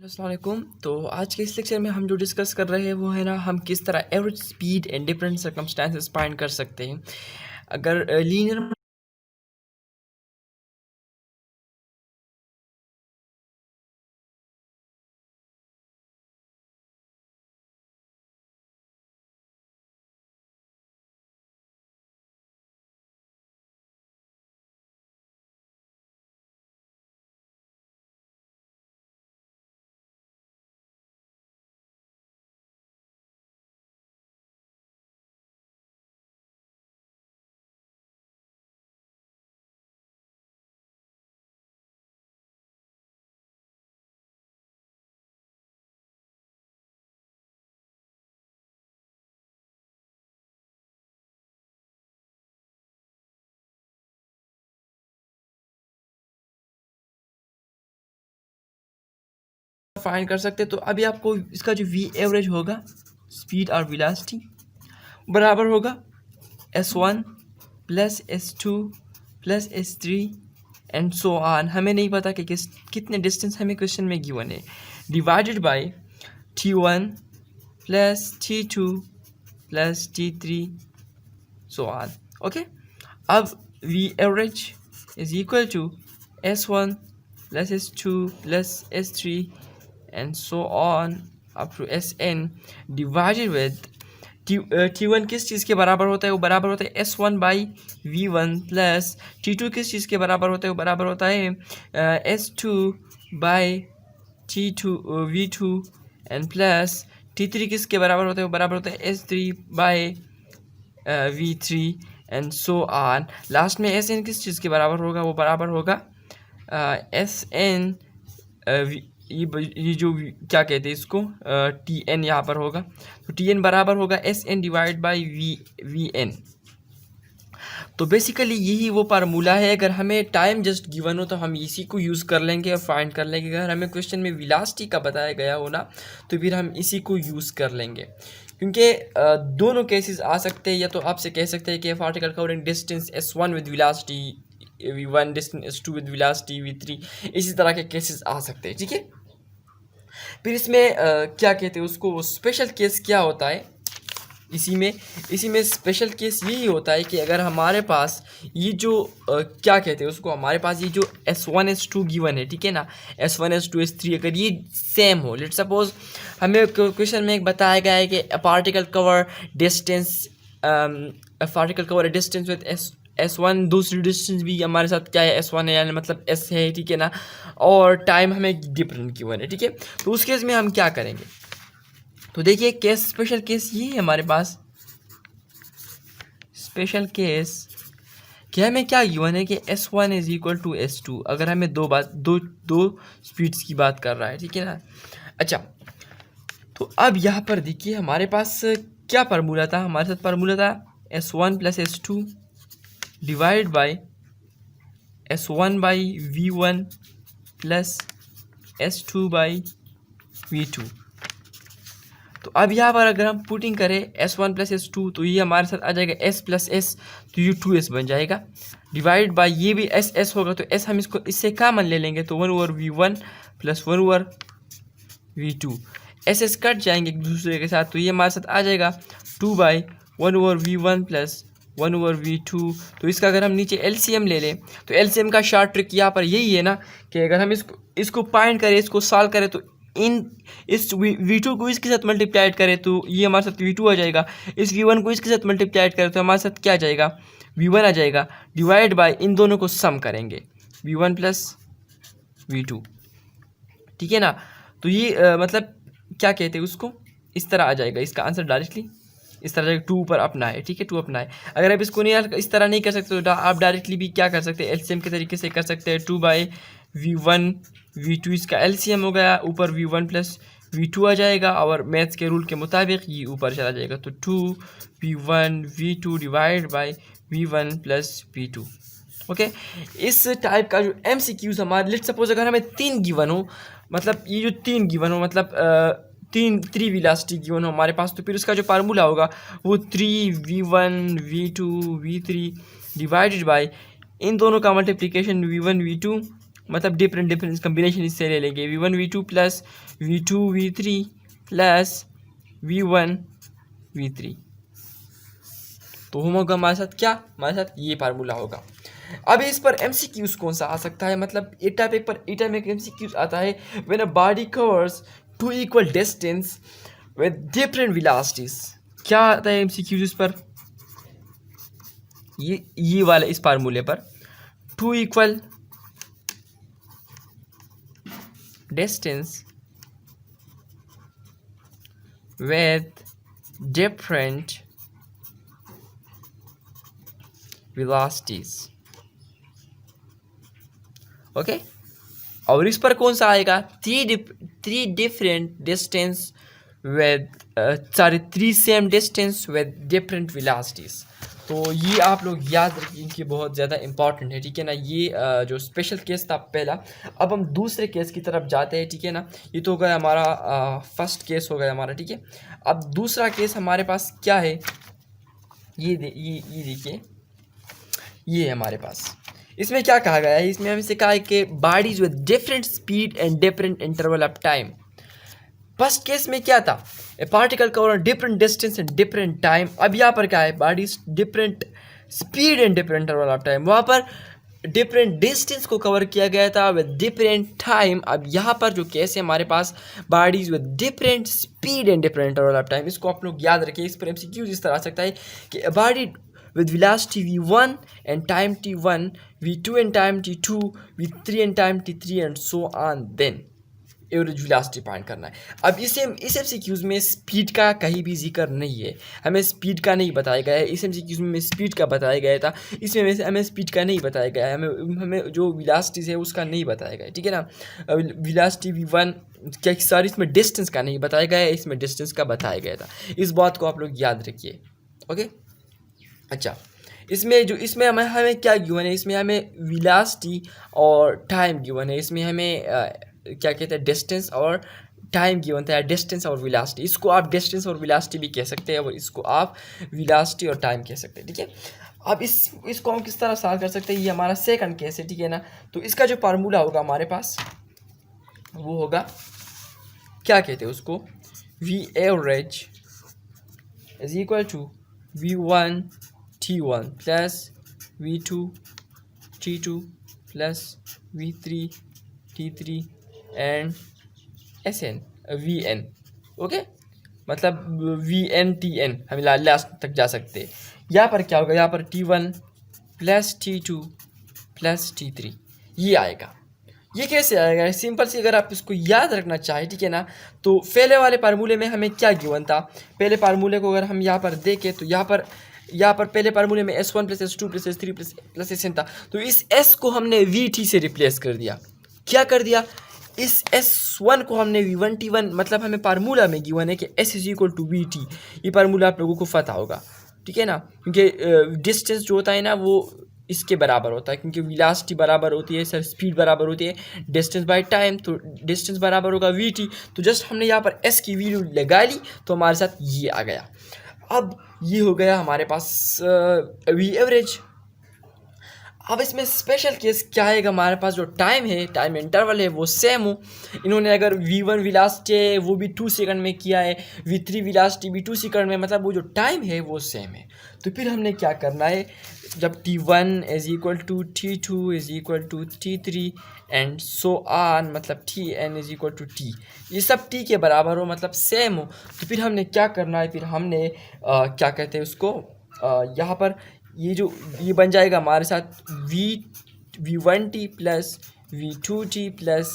अस्सलाम वालेकुम। तो आज के इस लेक्चर में हम जो डिस्कस कर रहे हैं वो है ना, हम किस तरह average speed and different circumstances find कर सकते हैं। अगर लीनियर फाइंड कर सकते हैं, तो अभी आपको इसका जो वी एवरेज होगा स्पीड और वेलोसिटी बराबर होगा S1 plus S2 plus S3 and so on. हमें नहीं पता कि कितने डिस्टेंस हमें क्वेश्चन में गिवन है, divided by T1 plus T2 plus T3 so on. Okay, अब V average is equal to S1 plus S2 plus S3 and so on up to Sn divided with T1 किस चीज़ के बराबर होता है, वो बराबर होता है S1 by V1 plus T2 किस चीज़ के बराबर होता है, वो बराबर होता है S2 by T2 V2 and plus T3 किस के बराबर होता है, वो बराबर होता है S3 by V3 and so on. Last में Sn किस चीज़ के बराबर होगा, वो बराबर होगा Sn ये जो क्या कहते हैं इसको टी एन यहाँ पर होगा, तो टी एन बराबर होगा S N divide by V N. तो बेसिकली यही वो फार्मूला है। अगर हमें टाइम जस्ट गिवन हो तो हम इसी को यूज़ कर लेंगे और फाइंड कर लेंगे। अगर हमें क्वेश्चन में वेलोसिटी का बताया गया हो ना, तो फिर हम इसी को यूज़ कर लेंगे, क्योंकि दोनों केसेस आ सकते हैं। या तो आपसे कह सकते हैं कि particle covering distance S1 with velocity V1, distance S2 with velocity V3, इसी तरह के केसेस आ सकते हैं। ठीक है, फिर इसमें क्या कहते हैं उसको, स्पेशल केस क्या होता है इसी में स्पेशल केस यही होता है कि अगर हमारे पास ये जो क्या कहते हैं उसको, हमारे पास ये जो S1 S2 गिवन है, ठीक है ना, S1 S2 S3 अगर ये सेम हो, लेट सपोज हमें क्वेश्चन में एक बताया गया है कि particle cover distance with S1, दूसरी डिस्टेंस भी हमारे साथ क्या है S1 है, यानी मतलब S है, ठीक है ना, और टाइम हमें डिफरेंट गिवन है। ठीक है, तो उस केस में हम क्या करेंगे, तो देखिए केस स्पेशल केस ये है हमारे पास। स्पेशल केस कि हमें क्या गिवन है कि S1 is equal to S2, अगर हमें दो स्पीड्स की बात कर रहा है, ठीक है ना। अच्छा, तो अब यहाँ पर देखिए हमारे पास क्या फार्मूला था, हमारे साथ फार्मूला था S1 plus S2 divide by S1 by V1 plus S2 by V2। तो अब यहाँ पर अगर हम पुटिंग करें S1 प्लस S2, तो ये हमारे साथ आ जाएगा S प्लस S, तो ये 2S बन जाएगा, डिवाइड बाई ये भी S होगा, तो S हम इसको इससे कॉमन ले लेंगे, तो 1 over V1 plus 1 over V2, S cut जाएंगे एक दूसरे के साथ, तो ये हमारे साथ आ जाएगा 2 by 1 over V1 plus 1 over V2। तो इसका अगर हम नीचे LCM ले लें, तो LCM का शॉर्ट ट्रिक यहाँ पर यही है ना कि अगर हम इसको फाइंड करें, इसको सॉल्व करें, तो इस V2 को इसके साथ मल्टीप्लाइड करें तो ये हमारे साथ V2 आ जाएगा, इस V1 को इसके साथ मल्टीप्लाइड करें तो हमारे साथ क्या आ जाएगा, V1 आ जाएगा, डिवाइड बाय इन दोनों को सम करेंगे V1 प्लस V2, ठीक है ना। तो ये मतलब क्या कहते हैं उसको, इस तरह आ जाएगा इसका आंसर डायरेक्टली, इस तरह टू ऊपर अपना है, ठीक है, टू अपना है। अगर आप इसको नहीं इस तरह नहीं कर सकते तो आप डायरेक्टली भी क्या कर सकते हैं, एलसीएम के तरीके से कर सकते हैं। 2 बाई V1 V2 इसका एलसीएम हो गया, ऊपर V1 प्लस V2 आ जाएगा, और मैथ्स के रूल के मुताबिक ये ऊपर चला जाएगा, तो 2V1 V2 divide by V1 plus V2। Okay, इस टाइप का जो MCQs हमारे, लेट सपोज अगर हमें 3 गिवन हो, मतलब ये जो 3 गिवन हो, मतलब थ्री वेलोसिटी गिवन हो हमारे पास, तो फिर उसका जो फार्मूला होगा वो 3V1 V2 V3 divided by इन दोनों का मल्टीप्लिकेशन V1 V2 मतलब डिफरेंट डिफरेंट कम्बिनेशन इससे ले लेंगे V1 V2 plus V2 V3 plus V1 V3। तो हम होगा हमारे साथ क्या, हमारे साथ ये फार्मूला होगा। अब इस पर MCQs कौन सा आ सकता है, मतलब ए टाइप एक MCQs आता है when a body covers two equal distance with different velocities. क्या आता है MCQs इस पर, ये वाले इस फार्मूले पर, two equal distance with different velocities। Okay, और इस पर कौन सा आएगा, three different distance with three same distance with different velocities. तो ये आप लोग याद रखिए, इनकी बहुत ज़्यादा इंपॉर्टेंट है, ठीक है ना। ये जो स्पेशल केस था पहला। अब हम दूसरे केस की तरफ जाते हैं, ठीक है ना। ये तो हो गया हमारा फर्स्ट केस हो गया हमारा, ठीक है। अब दूसरा केस हमारे पास क्या है, ये देखिए, ये है हमारे पास। इसमें क्या कहा गया है, इसमें हमसे कहा है कि bodies with different speed and different interval of time. First case में क्या था, ए particle cover different distance and different time. अब यहाँ पर क्या है, bodies different speed and different interval of time. वहाँ पर डिफरेंट डिस्टेंस को कवर किया गया था विद डिफरेंट टाइम। अब यहाँ पर जो केस है हमारे पास, bodies with different speed and different interval of time. इसको आप लोग याद रखिए। इस पर MCQ इस तरह आ सकता है कि body with velocity v1 and time t1, v2 and time t2, v3 and time t3 and so on, then average velocity find करना है। अब इस MCQs में स्पीड का कहीं भी जिक्र नहीं है, हमें स्पीड का नहीं बताया गया है। इस MCQs में स्पीड का बताया गया था, इसमें हमें स्पीड का नहीं बताया गया है, हमें जो वेलोसिटीज है उसका नहीं बताया गया है, ठीक है ना। वेलोसिटी v1 क्या सॉरी, इसमें डिस्टेंस का नहीं बताया गया है, इसमें डिस्टेंस का बताया गया था। इस बात को आप लोग याद रखिए, ओके। अच्छा, इसमें हमें क्या गिवन है, इसमें हमें वेलोसिटी और टाइम गिवन है। इसमें हमें क्या कहते हैं, डिस्टेंस और टाइम गिवन था, डिस्टेंस और वेलोसिटी। इसको आप डिस्टेंस और वेलोसिटी भी कह सकते हैं, और इसको आप वेलोसिटी और टाइम कह सकते हैं, ठीक है। अब इसको हम किस तरह सॉल्व कर सकते हैं, ये हमारा सेकंड केस है, ठीक है ना। तो इसका जो फार्मूला होगा हमारे पास, वो होगा, क्या कहते हैं उसको, V average is equal to V1 T1 plus V2 T2 plus V3 T3 and SN VN, okay. मतलब VN TN हम लास्ट तक जा सकते हैं। यहाँ पर क्या होगा, यहाँ पर T1 plus T2 plus T3 ये आएगा। ये कैसे आएगा, सिंपल सी अगर आप इसको याद रखना चाहें, ठीक है ना। तो पहले वाले फार्मूले में हमें क्या गिवन था, पहले फार्मूले को अगर हम यहाँ पर देखें तो यहाँ पर पहले फार्मूले में S1 plus S2 plus S3 plus SN था। तो इस S को हमने VT से रिप्लेस कर दिया। क्या कर दिया, इस S1 को हमने V1 T1, मतलब हमें फार्मूला में गिवन है कि S is equal to VT। ये फार्मूला आप लोगों को पता होगा, ठीक है ना, क्योंकि डिस्टेंस जो होता है ना वो इसके बराबर होता है, क्योंकि वेलोसिटी बराबर होती है, सर स्पीड बराबर होती है डिस्टेंस बाय टाइम। तो डिस्टेंस बराबर होगा VT। तो जस्ट हमने यहाँ पर S की वैल्यू लगा ली, तो हमारे साथ ये आ गया। अब ये हो गया हमारे पास V एवरेज। अब इसमें स्पेशल केस क्या है, हमारे पास जो टाइम है, टाइम इंटरवल है, वो सेम हो। इन्होंने अगर V1 वेलोसिटी है वो भी 2 सेकंड में किया है, V3 वेलोसिटी भी 2 सेकंड में, मतलब वो जो टाइम है वो सेम है। तो फिर हमने क्या करना है, जब T1 is equal to T2 is equal to T3 and so on, मतलब Tn is equal to T, ये सब T के बराबर हो, मतलब सेम हो। तो फिर हमने क्या करना है, फिर हमने क्या कहते हैं उसको, यहाँ पर ये बन जाएगा हमारे साथ V1T plus V2T plus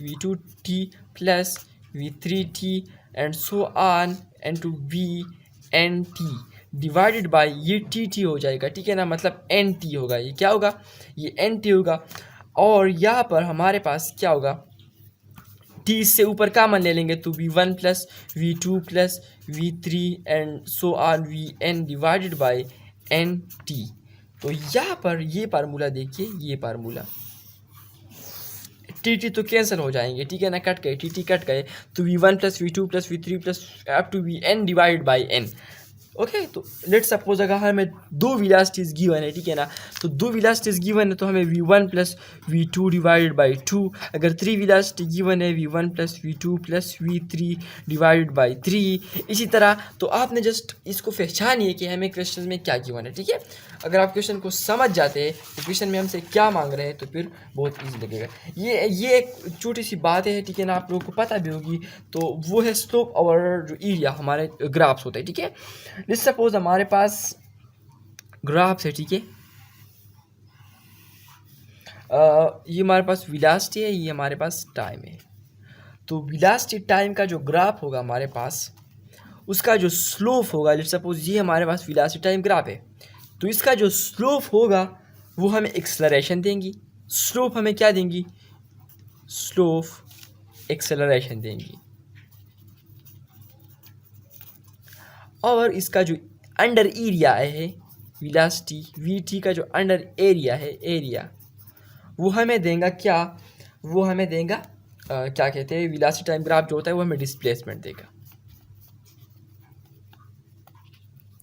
V2T plus V3T and so on and to VNT divided by ये TT हो जाएगा, ठीक है ना, मतलब NT होगा। ये क्या होगा, ये NT होगा। और यहाँ पर हमारे पास क्या होगा, T से ऊपर कॉमन ले लेंगे तो V1 plus V2 plus V3 and so on VN divided by NT। तो यहाँ पर ये फार्मूला देखिए, ये फार्मूला TT तो कैंसिल हो जाएंगे, ठीक है ना, कट गए, TT कट गए। तो V1 plus V2 plus V3 plus up to VN divide by N, okay. तो लेट सपोज अगर हमें दो वेलोसिटीज गिवन है, ठीक है ना, तो दो वेलोसिटीज गिवन है तो हमें v1 plus v2 divided by 2। अगर 3 वेलोसिटी गिवन है v1 plus v2 plus v3 divided by 3। इसी तरह तो आपने जस्ट इसको पहचानिए कि हमें क्वेश्चन में क्या गिवन है, ठीक है। अगर आप क्वेश्चन को समझ जाते हैं तो क्वेश्चन में हमसे क्या मांग रहे हैं तो फिर बहुत ईजी लगेगा। ये एक छोटी सी बात है, ठीक है ना, आप लोगों को पता भी होगी। तो वो है स्लोप और जो एरिया हमारे ग्राफ्स होते हैं, ठीक है। लेट्स सपोज हमारे पास ग्राफ्स है, ठीक है। ये हमारे पास वेलोसिटी है, ये हमारे पास टाइम है। तो वेलोसिटी टाइम का जो ग्राफ होगा हमारे पास, उसका जो स्लोप होगा, लेट्स सपोज ये हमारे पास वेलोसिटी टाइम ग्राफ है, तो इसका जो स्लोप होगा वो हमें एक्सेलरेशन देंगी। स्लोप हमें क्या देंगी? स्लोप एक्सेलरेशन देंगी। और इसका जो अंडर एरिया है वेलोसिटी वी का जो अंडर एरिया है, एरिया वो हमें देगा क्या? वो हमें देगा क्या कहते हैं, वेलोसिटी टाइम ग्राफ जो होता है वो हमें डिस्प्लेसमेंट देगा।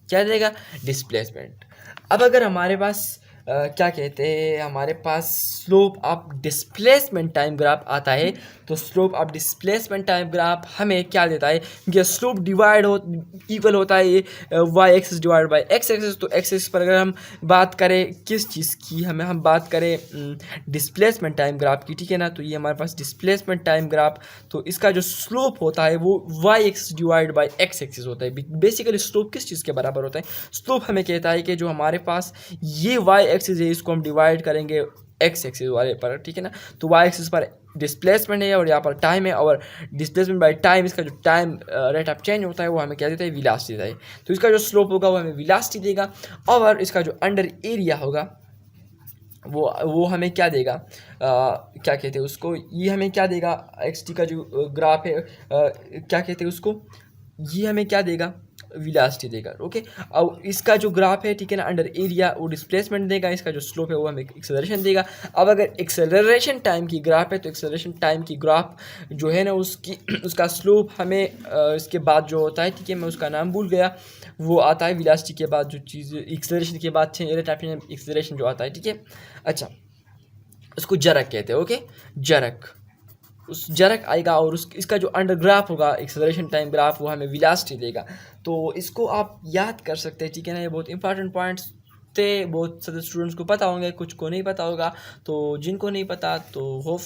क्या देगा? डिस्प्लेसमेंट। अब अगर हमारे पास क्या कहते हैं, हमारे पास slope of displacement time graph आता है, तो slope of displacement time graph हमें क्या देता है कि स्लोप डिवाइड हो इक्वल होता है Y axis divide by X axis. तो एक्स एक्सिस पर अगर हम बात करें किस चीज़ की, हम बात करें डिस्प्लेसमेंट टाइम ग्राफ की, ठीक है ना। तो ये हमारे पास डिस्प्लेसमेंट टाइम ग्राफ, तो इसका जो स्लोप होता है वो Y axis divide by X axis होता है। बेसिकली स्लोप किस चीज़ के बराबर होता है? स्लोप हमें कहता है कि जो हमारे पास ये वाई एक्सिस है इसको हम डिवाइड करेंगे एक्स एक्सिस वाले पर, ठीक है ना। तो वाई एक्सिस पर डिस्प्लेसमेंट है और यहाँ पर टाइम है, और डिस्प्लेसमेंट बाय टाइम, इसका जो टाइम रेट ऑफ चेंज होता है वो हमें क्या देता है? वेलोसिटी देता है। तो इसका जो स्लोप होगा वो हमें वेलोसिटी देगा, और इसका जो अंडर एरिया होगा वो हमें क्या देगा? क्या कहते हैं उसको, ये हमें क्या देगा? एक्स टी का जो ग्राफ है क्या कहते हैं उसको, ये हमें क्या देगा? वेलोसिटी देगा। ओके। अब इसका जो ग्राफ है, ठीक है ना, अंडर एरिया वो डिस्प्लेसमेंट देगा, इसका जो स्लोप है वो हमें एक्सेलरेशन देगा। अब अगर एक्सेलरेशन टाइम की ग्राफ है तो एक्सेलरेशन टाइम की ग्राफ जो है ना उसकी उसका स्लोप हमें इसके बाद जो होता है, ठीक है, मैं उसका नाम भूल गया, वो आता है वेलोसिटी के बाद जो चीज़, एक्सेलरेशन के बाद रेट ऑफ एक्सेलरेशन जो आता है, ठीक है। अच्छा, उसको जरक कहते हैं। ओके, जरक, उस जरक आएगा, और उस इसका जो अंडर ग्राफ होगा एक्सेलरेशन टाइम ग्राफ वो हमें वेलोसिटी देगा। तो इसको आप याद कर सकते हैं, ठीक है ना। ये बहुत इंपॉर्टेंट पॉइंट्स थे, बहुत सारे स्टूडेंट्स को पता होंगे, कुछ को नहीं पता होगा। तो जिनको नहीं पता तो होप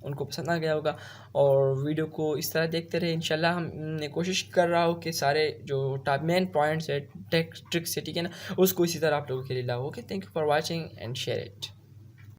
उनको पसंद आ गया होगा, और वीडियो को इस तरह देखते रहे। इंशाल्लाह हमने कोशिश कर रहा हूँ कि सारे जो टॉप मेन पॉइंट्स है, ट्रिक्स है, ठीक है ना, उसको इसी तरह आप लोगों के लिए लाओ। Okay, thank you for watching and share it.